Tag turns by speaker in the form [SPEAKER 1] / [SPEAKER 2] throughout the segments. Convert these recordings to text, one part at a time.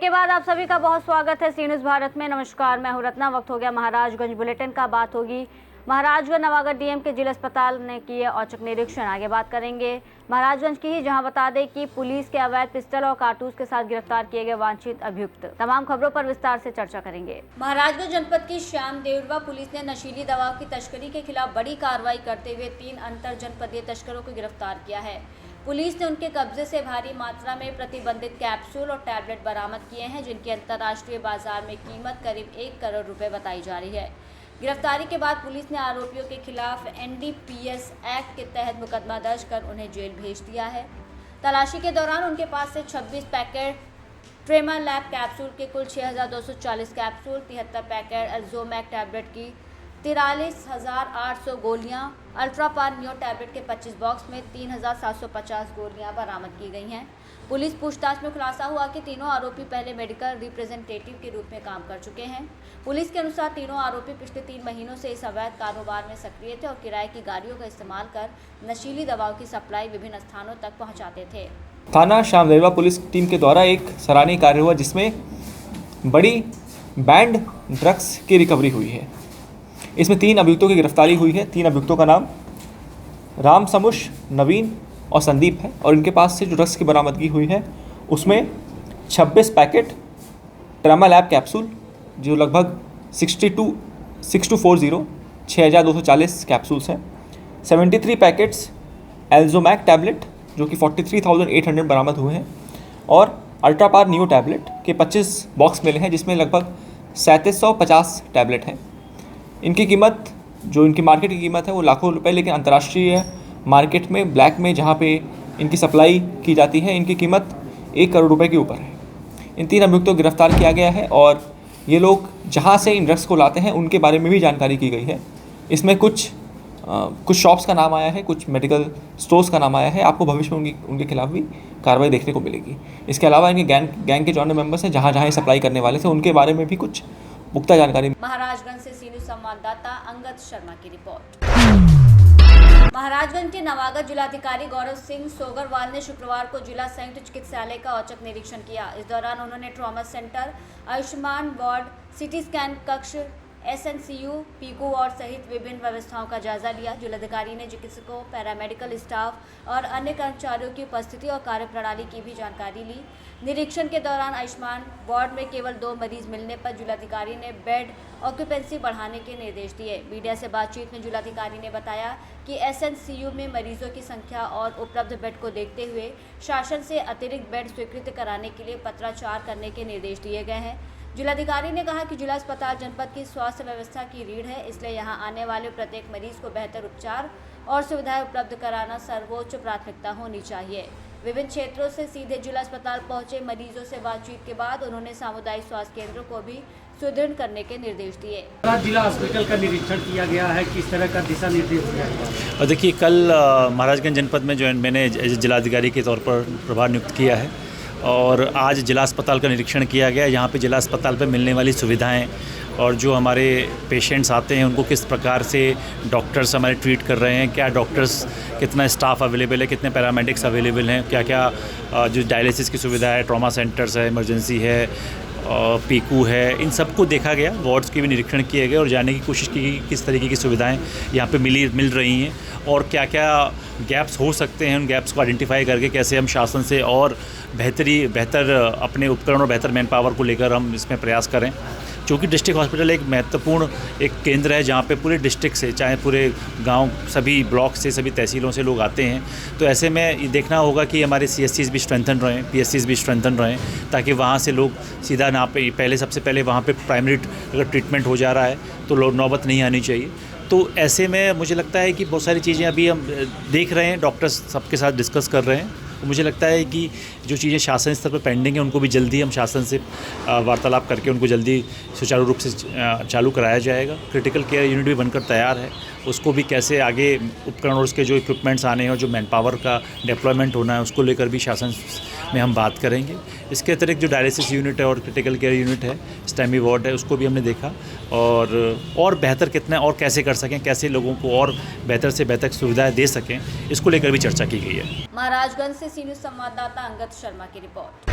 [SPEAKER 1] Break के बाद आप सभी का बहुत स्वागत है सी न्यूज़ भारत में। नमस्कार, मैं हूं रत्ना। वक्त हो गया महाराजगंज बुलेटिन का। बात होगी महाराजगंज नवागढ़ डीएम के जिला अस्पताल ने किए औचक निरीक्षण। आगे बात करेंगे महाराजगंज की ही, जहां बता दें कि पुलिस के अवैध पिस्टल और कारतूस के साथ गिरफ्तार किए गए वांछित अभियुक्त। तमाम खबरों पर विस्तार से चर्चा करेंगे। महाराजगंज जनपद की श्याम देवरवा पुलिस ने नशीली दवाओं की तस्करी के खिलाफ बड़ी कार्रवाई करते हुए 3 अंतर जनपदीय तस्करों को गिरफ्तार किया है। पुलिस ने उनके कब्जे से भारी मात्रा में प्रतिबंधित कैप्सूल और टैबलेट बरामद किए हैं, जिनकी अंतर्राष्ट्रीय बाजार में कीमत करीब 1 करोड़ रुपए बताई जा रही है। गिरफ्तारी के बाद पुलिस ने आरोपियों के खिलाफ एनडीपीएस एक्ट के तहत मुकदमा दर्ज कर उन्हें जेल भेज दिया है। तलाशी के दौरान उनके पास से 26 पैकेट ट्रेमालैब कैप्सूल के कुल 6240 कैप्सूल, 73 पैकेट एल्जोमैक टैबलेट की 43,800 गोलियां, अल्ट्रापार नियो टैबलेट के 25 बॉक्स में 3,750 गोलियां बरामद की गई हैं। पुलिस पूछताछ में खुलासा हुआ कि तीनों आरोपी पहले मेडिकल रिप्रेजेंटेटिव के रूप में काम कर चुके हैं। पुलिस के अनुसार तीनों आरोपी पिछले 3 महीनों से इस अवैध कारोबार में सक्रिय थे और किराए की गाड़ियों का इस्तेमाल कर नशीली दवाओं की सप्लाई विभिन्न स्थानों तक पहुँचाते थे।
[SPEAKER 2] थाना श्याम देवरवा पुलिस टीम के द्वारा एक सराहनीय कार्य हुआ, जिसमें बड़ी बैंड ड्रग्स की रिकवरी हुई है। इसमें 3 अभियुक्तों की गिरफ्तारी हुई है। 3 अभियुक्तों का नाम राम समुश, नवीन और संदीप है। और इनके पास से जो ड्रग्स की बरामदगी हुई है उसमें 26 पैकेट ट्रेमालैब कैप्सूल, जो लगभग 6240 कैप्सूल्स हैं, 73 पैकेट्स एल्जोमैक टैबलेट जो कि 43,800 बरामद हुए हैं, और अल्ट्रापार नियो टैबलेट के 25 बॉक्स मिले हैं, जिसमें लगभग 3750 टैबलेट हैं। इनकी कीमत, जो इनकी मार्केट की कीमत है वो लाखों रुपए, लेकिन अंतर्राष्ट्रीय मार्केट में ब्लैक में जहाँ पे इनकी सप्लाई की जाती है, इनकी कीमत 1 करोड़ रुपए के ऊपर है। इन 3 अभियुक्तों को गिरफ्तार किया गया है और ये लोग जहाँ से इन ड्रग्स को लाते हैं उनके बारे में भी जानकारी की गई है। इसमें कुछ शॉप्स का नाम आया है, कुछ मेडिकल स्टोर्स का नाम आया है। आपको भविष्य में उनके खिलाफ भी कार्रवाई देखने को मिलेगी। इसके अलावा इनके गैंग के जो अन्य मेंबर्स हैं, जहाँ ये सप्लाई करने वाले थे, उनके बारे में भी कुछ पुख्ता जानकारी।
[SPEAKER 1] महाराजगंज से सी न्यूज़ संवाददाता अंगद शर्मा की रिपोर्ट। महाराजगंज के नवागढ़ जिलाधिकारी गौरव सिंह सोगरवाल ने शुक्रवार को जिला संयुक्त चिकित्सालय का औचक निरीक्षण किया। इस दौरान उन्होंने trauma centre, Ayushman ward, CT scan कक्ष, एसएनसीयू, पीकू वार्ड सहित विभिन्न व्यवस्थाओं का जायजा लिया। जिलाधिकारी ने चिकित्सकों, पैरामेडिकल स्टाफ और अन्य कर्मचारियों की उपस्थिति और कार्यप्रणाली की भी जानकारी ली। निरीक्षण के दौरान आयुष्मान वार्ड में केवल 2 मरीज मिलने पर जिलाधिकारी ने बेड ऑक्यूपेंसी बढ़ाने के निर्देश दिए। मीडिया से बातचीत में जिलाधिकारी ने बताया कि एसएनसीयू में मरीजों की संख्या और उपलब्ध बेड को देखते हुए शासन से अतिरिक्त बेड स्वीकृत कराने के लिए पत्राचार करने के निर्देश दिए गए हैं। जिलाधिकारी ने कहा कि जिला अस्पताल जनपद की स्वास्थ्य व्यवस्था की रीढ़ है, इसलिए यहां आने वाले प्रत्येक मरीज को बेहतर उपचार और सुविधाएं उपलब्ध कराना सर्वोच्च प्राथमिकता होनी चाहिए। विभिन्न क्षेत्रों से सीधे जिला अस्पताल पहुंचे मरीजों से बातचीत के बाद उन्होंने सामुदायिक स्वास्थ्य केंद्रों को भी सुदृढ़ करने के निर्देश दिए।
[SPEAKER 3] जिला हॉस्पिटल का निरीक्षण किया गया है, किस तरह का दिशा निर्देश दिया गया?
[SPEAKER 4] और देखिए, कल महाराजगंज जनपद में जो मैंने जिलाधिकारी के तौर पर प्रभार नियुक्त किया है, और आज जिला अस्पताल का निरीक्षण किया गया। यहाँ पे जिला अस्पताल पे मिलने वाली सुविधाएं और जो हमारे पेशेंट्स आते हैं उनको किस प्रकार से डॉक्टर्स हमारे ट्रीट कर रहे हैं, क्या डॉक्टर्स, कितना स्टाफ अवेलेबल है, कितने पैरामेडिक्स अवेलेबल हैं, क्या क्या जो डायलिसिस की सुविधा है, ट्रॉमा सेंटर्स है, इमरजेंसी है, पीकू है, इन सबको देखा गया। वार्ड्स के भी निरीक्षण किए गए और जानने की कोशिश की किस तरीके की सुविधाएं यहाँ पे मिल रही हैं और क्या क्या गैप्स हो सकते हैं। उन गैप्स को आइडेंटिफाई करके कैसे हम शासन से और बेहतर अपने उपकरण और बेहतर मैन पावर को लेकर हम इसमें प्रयास करें। क्योंकि डिस्ट्रिक्ट हॉस्पिटल एक महत्वपूर्ण एक केंद्र है, जहाँ पे पूरे डिस्ट्रिक्ट से, चाहे पूरे गांव, सभी ब्लॉक से, सभी तहसीलों से लोग आते हैं। तो ऐसे में ये देखना होगा कि हमारे CSCs भी स्ट्रेंथन रहें, PSCs भी स्ट्रेंथन रहें, ताकि वहाँ से लोग सीधा ना पे पहले सबसे पहले वहाँ पे प्राइमरी अगर ट्रीटमेंट हो जा रहा है तो लोग नौबत नहीं आनी चाहिए। तो ऐसे में मुझे लगता है कि बहुत सारी चीज़ें अभी हम देख रहे हैं, डॉक्टर्स सबके साथ डिस्कस कर रहे हैं। मुझे लगता है कि जो चीज़ें शासन स्तर पर पेंडिंग है उनको भी जल्दी हम शासन से वार्तालाप करके उनको जल्दी सुचारू रूप से चालू कराया जाएगा। क्रिटिकल केयर यूनिट भी बनकर तैयार है, उसको भी कैसे आगे उपकरण और उसके जो इक्विपमेंट्स आने हैं और जो मैन पावर का डिप्लॉयमेंट होना है उसको लेकर भी शासन में हम बात करेंगे। इसके अतिरिक्त जो डायलिसिस यूनिट है और क्रिटिकल केयर यूनिट है, स्टेमी वार्ड है, उसको भी हमने देखा और बेहतर कितना और कैसे कर सकें, कैसे लोगों को और बेहतर से बेहतर सुविधाएं दे सकें, इसको लेकर भी चर्चा की गई है।
[SPEAKER 1] महाराजगंज से सी न्यूज़ संवाददाता अंगद शर्मा की रिपोर्ट।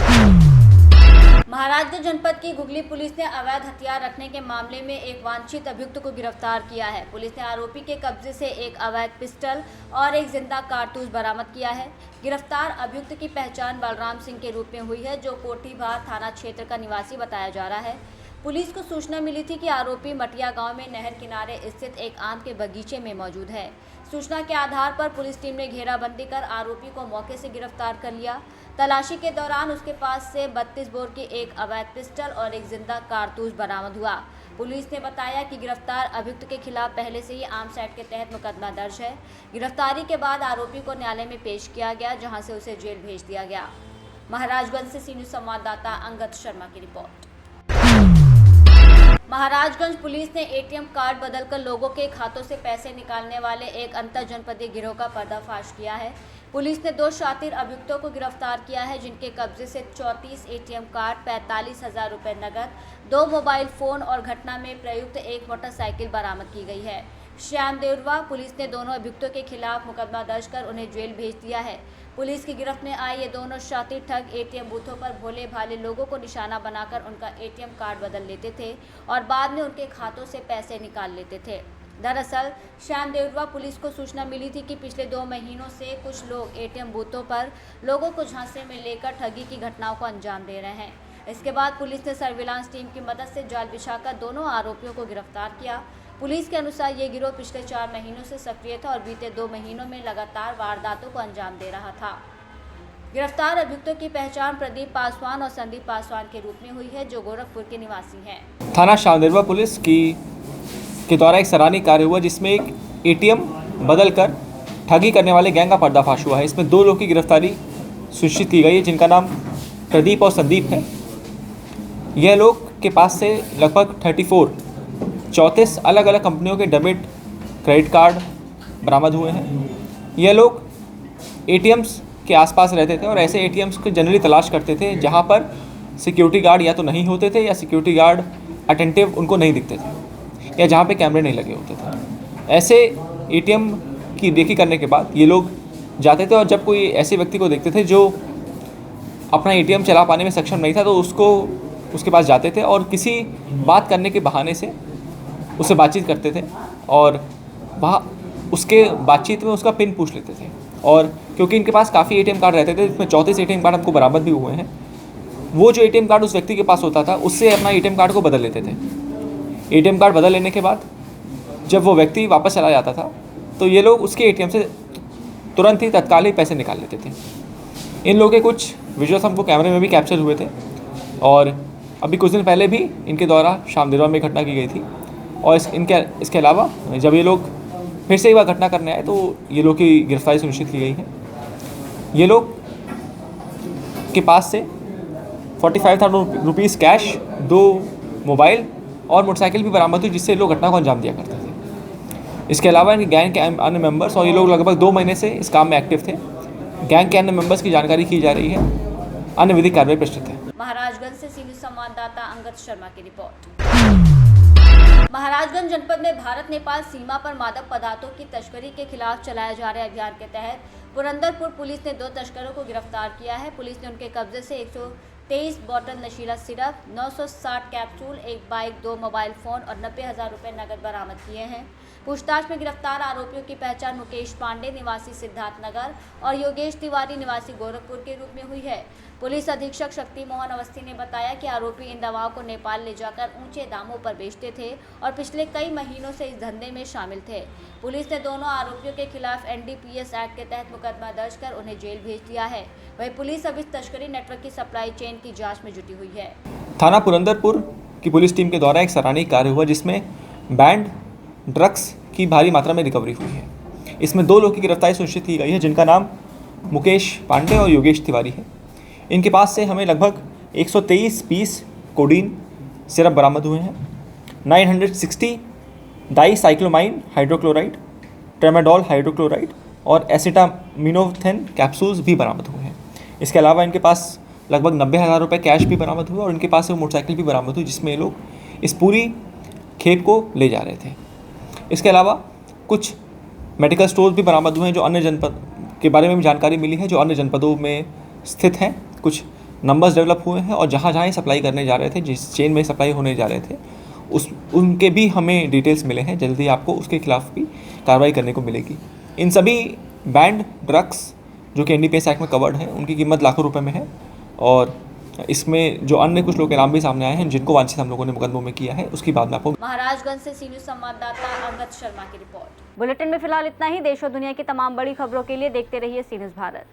[SPEAKER 1] महाराजगंज जनपद की घुगली पुलिस ने अवैध हथियार रखने के मामले में एक वांछित अभियुक्त को गिरफ्तार किया है। पुलिस ने आरोपी के कब्जे से एक अवैध पिस्टल और एक जिंदा कारतूस बरामद किया है। गिरफ्तार अभियुक्त की पहचान बलराम सिंह के रूप में हुई है, जो कोठीभार थाना क्षेत्र का निवासी बताया जा रहा है। पुलिस को सूचना मिली थी कि आरोपी मटिया गांव में नहर किनारे स्थित एक आम के बगीचे में मौजूद है। सूचना के आधार पर पुलिस टीम ने घेराबंदी कर आरोपी को मौके से गिरफ्तार कर लिया। तलाशी के दौरान उसके पास से 32 बोर की एक अवैध पिस्टल और एक जिंदा कारतूस बरामद हुआ। पुलिस ने बताया कि गिरफ्तार अभियुक्त के खिलाफ पहले से ही आर्म्स एक्ट के तहत मुकदमा दर्ज है। गिरफ्तारी के बाद आरोपी को न्यायालय में पेश किया गया, जहां से उसे जेल भेज दिया गया। महाराजगंज से सी न्यूज़ संवाददाता अंगद शर्मा की रिपोर्ट। महाराजगंज पुलिस ने एटीएम कार्ड बदलकर लोगों के खातों से पैसे निकालने वाले एक अंतर जनपदीय गिरोह का पर्दाफाश किया है। पुलिस ने 2 शातिर अभियुक्तों को गिरफ्तार किया है, जिनके कब्जे से 34 एटीएम कार्ड, 45,000 रुपये नकद, 2 मोबाइल फ़ोन और घटना में प्रयुक्त एक मोटरसाइकिल बरामद की गई है। श्याम देवरवा पुलिस ने दोनों अभियुक्तों के खिलाफ मुकदमा दर्ज कर उन्हें जेल भेज दिया है। पुलिस की गिरफ्त में आए ये दोनों शातिर ठग एटीएम बूथों पर भोले भाले लोगों को निशाना बनाकर उनका एटीएम कार्ड बदल लेते थे और बाद में उनके खातों से पैसे निकाल लेते थे। दरअसल श्याम देवरवा पुलिस को सूचना मिली थी कि पिछले 2 महीनों से कुछ लोग एटीएम बूथों पर लोगों को झांसे में लेकर ठगी की घटनाओं को अंजाम दे रहे हैं। इसके बाद पुलिस ने सर्विलांस टीम की मदद से जाल बिछाकर दोनों आरोपियों को गिरफ्तार किया। पुलिस के अनुसार ये गिरोह पिछले 4 महीनों से सक्रिय था और बीते 2 महीनों में लगातार वारदातों को अंजाम दे रहा था। गिरफ्तार अभियुक्तों की पहचान प्रदीप पासवान और संदीप पासवान के रूप में हुई है, जो गोरखपुर के निवासी हैं।
[SPEAKER 2] थाना श्यामदेवरा पुलिस के द्वारा एक सराहनीय कार्य हुआ, जिसमें एक एटीएम बदलकर ठगी करने वाले गैंग का पर्दाफाश हुआ है। इसमें 2 लोगों की गिरफ्तारी सुनिश्चित की गई है, जिनका नाम प्रदीप और संदीप है। यह लोग के पास से लगभग 34 अलग अलग कंपनियों के डेबिट क्रेडिट कार्ड बरामद हुए हैं। यह लोग एटीएम्स के आसपास रहते थे और ऐसे एटीएम्स को जनरली तलाश करते थे जहां पर सिक्योरिटी गार्ड या तो नहीं होते थे या सिक्योरिटी गार्ड अटेंटिव उनको नहीं दिखते थे या जहां पे कैमरे नहीं लगे होते थे। ऐसे एटीएम की रेकी करने के बाद ये लोग जाते थे और जब कोई ऐसे व्यक्ति को देखते थे जो अपना एटीएम चला पाने में सक्षम नहीं था तो उसके पास जाते थे और किसी बात करने के बहाने से उससे बातचीत करते थे और वहाँ उसके बातचीत में उसका पिन पूछ लेते थे। और क्योंकि इनके पास काफ़ी एटीएम कार्ड रहते थे, जिसमें 34 एटीएम कार्ड हमको बरामद भी हुए हैं, वो जो एटीएम कार्ड उस व्यक्ति के पास होता था उससे अपना एटीएम कार्ड को बदल लेते थे। एटीएम कार्ड बदल लेने के बाद जब वो व्यक्ति वापस चला जाता था तो ये लोग उसके एटीएम से तुरंत ही तत्काल ही पैसे निकाल लेते थे। इन लोगों के कुछ विजुअल्स हमको कैमरे में भी कैप्चर हुए थे और अभी कुछ दिन पहले भी इनके द्वारा श्यामदेवरा में घटना की गई थी। और इसके अलावा जब ये लोग फिर से एक बार घटना करने आए तो ये लोग की गिरफ्तारी सुनिश्चित की गई है। ये लोग के पास से 45,000 रुपीज़ कैश, 2 मोबाइल और मोटरसाइकिल भी बरामद हुई, जिससे लोग घटना को अंजाम दिया करते थे। इसके अलावा इनके गैंग के अन्य मेंबर्स और ये लोग लगभग 2 महीने से इस काम में एक्टिव थे। गैंग के अन्य मेंबर्स की जानकारी की जा रही है। अन्य विधिक कार्रवाई प्रस्तुत है।
[SPEAKER 1] महाराजगंज से सी न्यूज़ संवाददाता अंगद शर्मा की रिपोर्ट। महाराजगंज जनपद में भारत नेपाल सीमा पर मादक पदार्थों की तस्करी के खिलाफ चलाए जा रहे अभियान के तहत पुरंदरपुर पुलिस ने 2 तस्करों को गिरफ्तार किया है। पुलिस ने उनके कब्जे से 123 बोतल नशीला syrup, 960 capsule, 1 bike, 2 mobile phone और 90,000 रुपये नकद बरामद किए हैं। पूछताछ में गिरफ्तार आरोपियों की पहचान मुकेश पांडे निवासी सिद्धार्थनगर और योगेश तिवारी निवासी गोरखपुर के रूप में हुई है। पुलिस अधीक्षक शक्ति मोहन अवस्थी ने बताया कि आरोपी इन दवाओं को नेपाल ले जाकर ऊंचे दामों पर बेचते थे और पिछले कई महीनों से इस धंधे में शामिल थे। पुलिस ने दोनों आरोपियों के खिलाफ NDPS एक्ट के तहत मुकदमा दर्ज कर उन्हें जेल भेज दिया है। वहीं पुलिस अब इस तस्करी नेटवर्क की सप्लाई चेन की जाँच में जुटी हुई है।
[SPEAKER 2] थाना पुरंदरपुर की पुलिस टीम के द्वारा एक सराहनीय कार्य हुआ, जिसमें बैंड ड्रग्स की भारी मात्रा में रिकवरी हुई है। इसमें 2 लोगों की गिरफ्तारी सुनिश्चित की गई है, जिनका नाम मुकेश पांडे और योगेश तिवारी है। इनके पास से हमें लगभग 123 पीस कोडीन सिरप बरामद हुए हैं। 960 डाईसाइक्लोमाइन हाइड्रोक्लोराइड, ट्रेमाडोल हाइड्रोक्लोराइड और एसिटामिनोफेन कैप्सूल्स भी बरामद हुए हैं। इसके अलावा इनके पास लगभग 90,000 रुपये कैश भी बरामद हुआ और इनके पास से मोटरसाइकिल भी बरामद हुई, जिसमें ये लोग इस पूरी खेप को ले जा रहे थे। इसके अलावा कुछ मेडिकल स्टोर्स भी बरामद हुए हैं जो अन्य जनपद के बारे में भी जानकारी मिली है, जो अन्य जनपदों में स्थित हैं। कुछ नंबर्स डेवलप हुए हैं और जहाँ जहाँ सप्लाई करने जा रहे थे, जिस चेन में सप्लाई होने जा रहे थे, उनके भी हमें डिटेल्स मिले हैं। जल्दी आपको उसके खिलाफ भी कार्रवाई करने को मिलेगी। इन सभी बैंड ड्रग्स जो कि NDPS एक्ट में कवर्ड है, उनकी कीमत लाखों रुपए में है और इसमें जो अन्य कुछ लोग के नाम भी सामने आए हैं जिनको वांछित हम लोगों ने मुकदमों में किया है, उसकी बाद में आपको।
[SPEAKER 1] महाराजगंज से सी न्यूज़ संवाददाता अंगद शर्मा की रिपोर्ट। बुलेटिन में फिलहाल इतना ही। देश और दुनिया की तमाम बड़ी खबरों के लिए देखते रहिए सी न्यूज़ भारत।